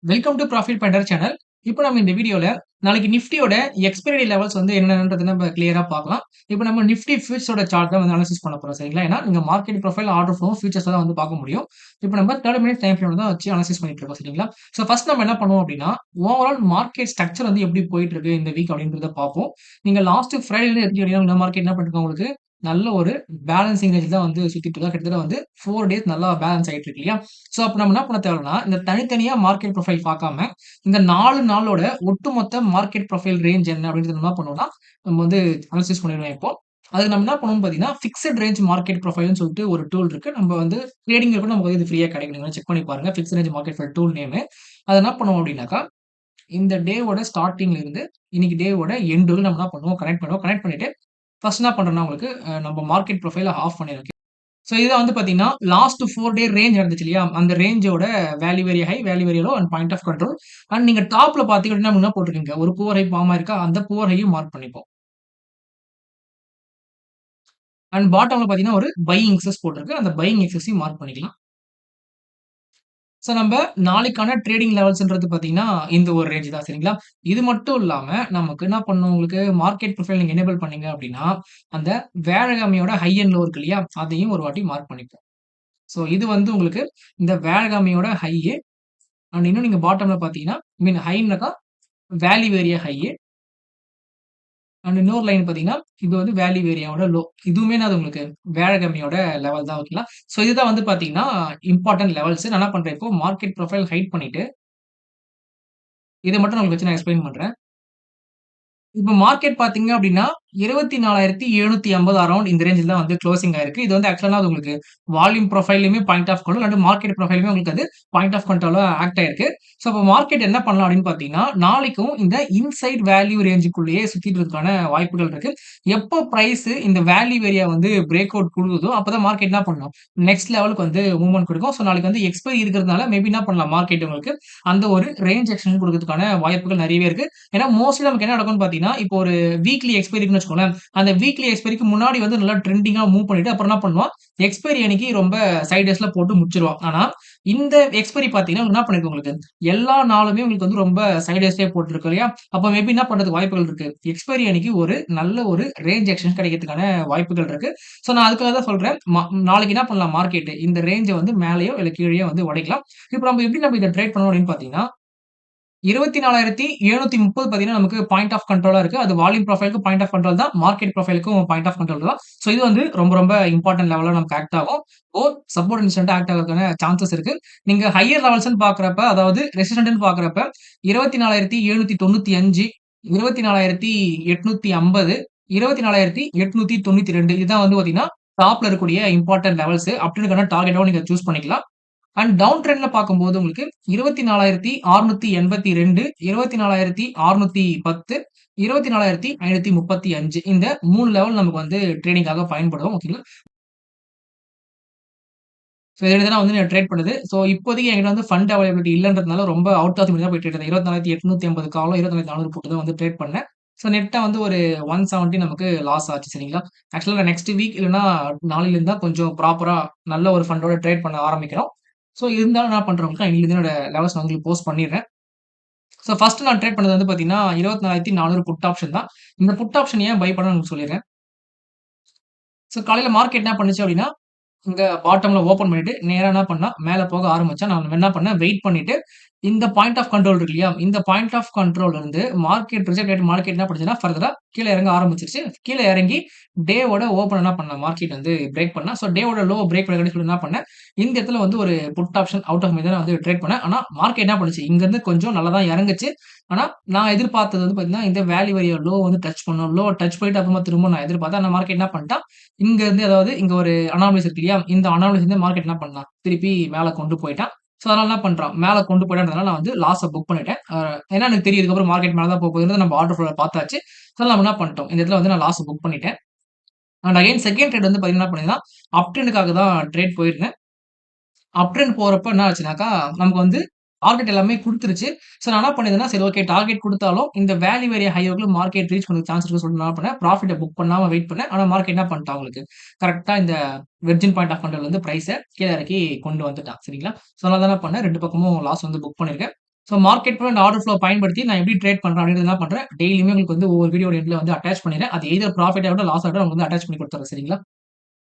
Welcome to profit பண்டர் channel. இப்போ நம்ம இந்த வீடியோல நாளைக்கு நிஃப்டியோட எக்ஸ்பைரி லெவல்ஸ் வந்து என்னன்றத நம்ம கிளியரா பார்க்கலாம். இப்போ நம்ம நிஃப்டி ஃபியூச்சர்ஸோட சார்ட் தான் வந்து அனாலிசிஸ் பண்ண போறோம் சரிங்களா? ஏன்னா நீங்க market profile, order flow, futures தான் வந்து பார்க்க முடியும். இப்போ நம்ம 30 மினிட்ஸ் டைம் ஃப்ரேம் தான் வச்சு அனாலிசிஸ் பண்ணிட்டு இருக்கோம் சரிங்களா? ஸோ ஃபர்ஸ்ட் நம்ம என்ன பண்ணுவோம் அப்படின்னா, ஓவரால் மார்க்கெட் ஸ்ட்ரக்சர் வந்து எப்படி போயிட்டு இருக்கு இந்த வீக் அப்படின்றத பார்ப்போம். நீங்க லாஸ்ட் ஃப்ரைடேல எடுத்துக்கிட்டீங்கன்னா இந்த மார்க்கெட் என்ன பண்ணிருக்கு உங்களுக்கு நல்ல ஒரு பேலன்சிங் ரேஞ்ச் தான் வந்து சுத்திட்டு இருக்கா. கிட்டத்தட்ட வந்து 4 டேஸ் நல்லா பேலன்ஸ் ஆயிட்டு இருக்கு இல்லையா? ஸோ அப்ப நம்ம என்ன பண்ண தேவைன்னா, இந்த தனித்தனியா மார்க்கெட் ப்ரொஃபைல் பார்க்காம இந்த 4 நாளோட ஒட்டுமொத்த மார்க்கெட் ப்ரொஃபைல் ரேஞ்ச் என்ன அப்படின்றத என்ன பண்ணுவோம்னா, நம்ம வந்து அனலைசிஸ் பண்ணிடுவோம் இப்போ. அதுக்கு நம்ம என்ன பண்ணுவோம்னு பார்த்தீங்கன்னா, பிக்ஸ்ட் ரேஞ்ச் மார்க்கெட் ப்ரொஃபைல்னு சொல்லிட்டு ஒரு டூல் இருக்கு. நம்ம வந்து ட்ரேடிங்ல கூட நமக்கு வந்து இது ஃப்ரீயா கிடைக்கும். நீங்க செக் பண்ணி பாருங்க. Fixed range market profile tool name. அத என்ன பண்ணுவோம் அப்படின்னாக்கா, இந்த டேவோட ஸ்டார்ட்டிங்ல இருந்து இன்னைக்கு டேவோட எண்ட் வரைக்கும் நம்ம என்ன பண்ணுவோம், கனெக்ட் பண்ணுவோம். கனெக்ட் பண்ணிட்டு ஃபர்ஸ்ட் என்ன பண்றோம்னா உங்களுக்கு நம்ம மார்க்கெட் ப்ரொஃபைல ஆஃப் பண்ணிருக்கேன். ஸோ இதுல வந்து பார்த்தீங்கன்னா, லாஸ்ட் 4 டே ரேஞ்ச் இருந்துச்சு இல்லையா? அந்த ரேஞ்சோட value very high, value very low and point of control. And நீங்க டாப்ல பார்த்தீங்க அப்படின்னா, என்ன போட்டிருக்கீங்க? ஒரு புவர் ஹை ஃபார்ம் ஆயிருக்கா? அந்த புவர் ஹையும் மார்க் பண்ணிப்போம். அண்ட் பாட்டம்ல பார்த்தீங்கன்னா, ஒரு பையிங் எக்ஸஸ் போட்டிருக்கு. அந்த பையிங் எக்ஸஸையும் மார்க் பண்ணிக்கலாம். ஸோ நம்ப நாளைக்கான ட்ரேடிங் லெவல்ஸ்ன்றது பார்த்தீங்கன்னா, இந்த ஒரு ரேஞ்ச் தான் சரிங்களா? இது மட்டும் இல்லாம, நமக்கு என்ன பண்ணணும் உங்களுக்கு மார்க்கெட் ப்ரொஃபைல் நீங்க எனேபிள் பண்ணீங்க அப்படின்னா, அந்த வியாழக்கிழமையோட ஹை அண்ட் லோ இருக்கு இல்லையா? அதையும் ஒரு வாட்டி மார்க் பண்ணிப்போம். ஸோ இது வந்து உங்களுக்கு இந்த வியாழக்கிழமையோட ஹை. அண்ட் இன்னும் நீங்க பாட்டம்ல பார்த்தீங்கன்னா, ஹைனாக்கா வேல்யூ ஏரியா ஹை. அண்ட் இன்னொரு லைன் பார்த்தீங்கன்னா, இது வந்து வேல்யூ ஏரியாவோட லோ. இதுவுமே என்னது உங்களுக்கு வியாழக்கிழமையோட லெவல் தான் ஓகேங்களா? ஸோ இதுதான் வந்து பார்த்தீங்கன்னா, இம்பார்ட்டன்ட் லெவல்ஸ். நான் என்ன பண்றேன் இப்போ மார்க்கெட் ப்ரொஃபைல் ஹைட் பண்ணிட்டு, இத மட்டும் நான் உங்களுக்கு வச்சு நான் எக்ஸ்பிளைன் பண்றேன். இப்ப மார்க்கெட் பார்த்தீங்க அப்டின்னா, 24,750 அரவுண்ட் இந்த ரேஞ்சில தான் வந்து குளோசிங் ஆயிருக்கு. இது வந்து ஆக்சுவலா அது உங்களுக்கு வால்யூம் ப்ரொஃபைல்லயுமே point of control and market ப்ரொஃபைலுமே உங்களுக்கு அது பாயிண்ட் ஆஃப் கண்ட்ரோலா ஆக்ட் ஆயிருக்கு. ஸோ, அப்ப மார்க்கெட் என்ன பண்ணலாம் அப்டின்னு பார்த்தீங்கன்னா, நாளைக்கும் இந்த இன்சைட் வேல்யூ ரேஞ்சுக்குள்ளேயே சுத்திட்டு இருக்கறதுக்கான வாய்ப்புகள் இருக்கு. எப்போ பிரைஸ் இந்த வேல்யூ ஏரியா வந்து பிரேக் அவுட் குடுக்குதோ, அப்பதான் மார்க்கெட் என்ன பண்ணும், நெக்ஸ்ட் லெவலுக்கு வந்து மூவ்மெண்ட் குடுக்கும். ஸோ, நாளைக்கு வந்து எக்ஸ்பைரி இருக்கிறதுனால மேபி என்ன பண்ணலாம் மார்க்கெட் உங்களுக்கு அந்த ஒரு ரேஞ்ச் எக்ஸ்டென்ஷன் குடுக்கறதுக்கான வாய்ப்புகள் நெறையவே இருக்கு. ஏன்னா, மோஸ்ட்லி நமக்கு என்ன நடக்கும்னு பார்த்தீங்கன்னா, இப்போ ஒரு வீக்லி எக்ஸ்பைரி இருக்குன்னு வச்சுக்கோங்களேன். அந்த வீக்லி எக்ஸ்பைரிக்கு முன்னாடி வந்து நல்லா ட்ரெண்டிங்கா மூவ் பண்ணிட்டு, அப்புறம் என்ன பண்ணுவான், எக்ஸ்பைரி அன்னைக்கு ரொம்ப சைட் வேஸ்ல போட்டு முடிச்சுருவான். ஆனா, இந்த எக்ஸ்பைரி பார்த்தீங்கன்னா, என்ன பண்ணிருக்கு உங்களுக்கு, எல்லா நாளுமே உங்களுக்கு வந்து ரொம்ப சைட் வேஸ்லயே போட்டுருக்கு இல்லையா? அப்ப மேபி என்ன பண்றதுக்கு வாய்ப்புகள் இருக்கு. எக்ஸ்பைரி அன்னைக்கு ஒரு நல்ல ஒரு ரேஞ்ச் எக்ஸ்டென்ஷன் கிடைக்கிறதுக்கான வாய்ப்புகள் இருக்கு. ஸோ, நான் அதுக்காக தான் சொல்றேன். நாளைக்கு என்ன பண்ணலாம் மார்க்கெட் இந்த ரேஞ்ச வந்து மேலயோ இல்ல கீழயோ வந்து உடைக்கலாம். இப்ப நம்ம இத ட்ரேட் பண்ணணும் அப்படின்னு பார்த்தீங்கன்னா 24,730 பார்த்தீங்கன்னா, நமக்கு பாயிண்ட் ஆஃப் கண்ட்ரோலா இருக்கு. அது வால்யூம் ப்ரொஃபைல்க்கு பாயிண்ட் ஆஃப் கண்ட்ரோல் தான். மார்க்கெட் ப்ரொஃபைல்க்கும் பாயிண்ட் ஆஃப் கண்ட்ரோல் தான். ஸோ இது வந்து ரொம்ப ரொம்ப இம்பார்ட்டன்ட் லெவல்ல நமக்கு ஆக்ட் ஆகும். சப்போர்ட் இன்ஸ்டன்ட்டா ஆக்ட் ஆகுறதுக்கான சான்சஸ் இருக்கு. நீங்க ஹையர் லெவல்ஸ்ன்னு பார்க்கிறப்ப, அதாவது ரெசிஸ்டன்ட்ன்னு பார்க்கிறப்ப 24,795, 24,850, 24,892 இதுதான் வந்து பார்த்தீங்கன்னா, டாப்ல இருக்கக்கூடிய இம்பார்ட்டன்ட் லெவல்ஸ். அப்டூக்கான டார்கெட்டாவும் நீங்க சூஸ் பண்ணிக்கலாம். அண்ட் டவுன் ட்ரெண்ட்ல பார்க்கும்போது உங்களுக்கு 24,682, 24,610, 24,535 இந்த 3 லெவல் நமக்கு வந்து ட்ரேடிங்காக பயன்படும். ஓகேங்களா? ஸோ இதில தான் வந்து நான் ட்ரேட் பண்ணுது. ஸோ இப்போதைக்கு என்கிட்ட வந்து ஃபண்ட் அவைலபிலிட்டி இல்லன்றதுனால ரொம்ப அவுட் ஆஃப் தி மணி தான் போய் ட்ரேட் இருந்தேன். 24,850 காலம் 24,400 போட்டு தான் வந்து ட்ரேட் பண்ணேன். ஸோ நெட்டா வந்து ஒரு 170 நமக்கு லாஸ் ஆச்சு சரிங்களா? ஆக்சுவலா நான் நெக்ஸ்ட் வீக் இல்லன்னா நாளையிலருந்து தான் கொஞ்சம் ப்ராப்பரா நல்ல ஒரு ஃபண்டோட ட்ரேட் பண்ண ஆரம்பிக்கிறோம். ஸோ இருந்தாலும் என்ன பண்றேன் உங்களுக்கு இன்னைக்கு என்னோட லெவல்ஸ் நான் உங்களுக்கு போஸ்ட் பண்ணிடுறேன். ஸோ ஃபர்ஸ்ட் நான் ட்ரேட் பண்ணது வந்து பார்த்தீங்கன்னா, 24,400 புட் ஆப்ஷன் தான். இந்த புட் ஆப்ஷன் ஏன் பை பண்ணணும்னு உங்களுக்கு சொல்லிர்றேன். ஸோ காலையில மார்க்கெட் என்ன பண்ணுச்சு அப்டின்னா இங்க பாட்டம்ல ஓப்பன் பண்ணிட்டு, நேரா என்ன பண்ணா, மேல போக ஆரம்பிச்சா, நான் என்ன பண்ணேன், வெயிட் பண்ணிட்டு, இந்த பாயிண்ட் ஆஃப் கண்ட்ரோல் இருக்கு இல்லையா? இந்த பாயிண்ட் ஆஃப் கண்ட்ரோல்ல இருந்து மார்க்கெட் ரிஜெக்ட் ஆயிட்டு மார்க்கெட் என்ன பண்ணுச்சுன்னா, ஃபர்தரா கீழ இறங்க ஆரம்பிச்சுருச்சு. கீழ இறங்கி டேவோட ஓப்பன் என்ன பண்ணா, மார்க்கெட் வந்து பிரேக் பண்ணா. ஸோ டேவோட லோ பிரேக் பண்ண சொல்லி என்ன பண்ணேன், இந்த இடத்துல வந்து ஒரு put option out of money தான் வந்து ட்ரேட் பண்ணேன். ஆனா மார்க்கெட் என்ன பண்ணுச்சு, இங்கருந்து கொஞ்சம் நல்லா தான் இறங்குச்சு. ஆனா நான் எதிர்பார்த்தது வந்து பார்த்தீங்கன்னா, இந்த வேல்யூ ஏரியா லோ வந்து டச் பண்ணும். லோ டச் பண்ணிட்டு அப்புறமா திரும்ப நான் எதிர்பார்த்தேன். ஆனா மார்க்கெட் என்ன பண்ணிட்டான், இங்க இருந்து அதாவது இங்க ஒரு அனாமலிஸ் இருக்கு இல்லையா? இந்த அனாமலிஸ் வந்து மார்க்கெட் என்ன பண்ணான், திருப்பி மேல கொண்டு போயிட்டான். ஸோ அதனால என்ன பண்றான், மேல கொண்டு போயிட்டான்றதுனால நான் வந்து லாஸ புக் பண்ணிட்டேன். ஏன்னா எனக்கு தெரியும் இதுக்கப்புறம் மார்க்கெட் மேல தான் போகுதுன்றது நம்ம ஆர்டர் ஃப்ளோல பார்த்தாச்சு. ஸோ நம்ம என்ன பண்ணிட்டோம், இந்த இடத்துல வந்து நான் லாஸ புக் பண்ணிட்டேன். அண்ட் அகைன் செகண்ட் ட்ரேட் வந்து பார்த்தீங்கன்னா, என்ன பண்ணியிருந்தேன்னா, அப் ட்ரெண்டுக்காக தான் ட்ரேட் போயிருந்தேன். அப் ட்ரெண்ட் போறப்ப என்ன ஆச்சுனாக்கா, நமக்கு வந்து டார்கெட் எல்லாமே குடுத்துருச்சு. ஸோ நான் என்ன பண்ணியிருந்தேன்னா, சரி ஓகே டார்கெட் குடுத்தாலும், இந்த வேல்யூ வேரிய ஹையர்ல மார்க்கெட் ரீச் பண்ண சான்ஸ் இருக்குன்னு சொல்லிட்டு நான் என்ன பண்ணேன், ப்ராஃபிட்ட புக் பண்ணாம வெயிட் பண்ணேன். ஆனா மார்க்கெட் என்ன பண்ணிட்டான் உங்களுக்கு, கரெக்ட்டா இந்த விர்ஜின் பாயிண்ட் ஆஃப் கண்ட்ரோல்ல இருந்து பிரைஸ கீழ இறக்கி கொண்டு வந்துட்டான். சரிங்களா? ஸோ அதனால தான் என்ன பண்ணேன், 2 பக்கமும் லாஸ் வந்து புக் பண்ணியிருக்கேன். ஸோ மார்க்கெட் ஃபுல்லா இந்த ஆர்டர் ஃப்ளோ பயன்படுத்தி நான் எப்படி ட்ரேட் பண்றேன் அப்படின்றத என்ன பண்றேன், டெய்லியுமே உங்களுக்கு வந்து ஒவ்வொரு வீடியோட எண்ட்ல வந்து அட்டேச் பண்ணிடுறேன். அது எய்தர் ப்ராஃபிட் ஆகட்டும், லாஸ் ஆகட்டும் உங்களுக்கு வந்து அட்டாச் பண்ணி குடுத்துர்றேன். சரிங்களா?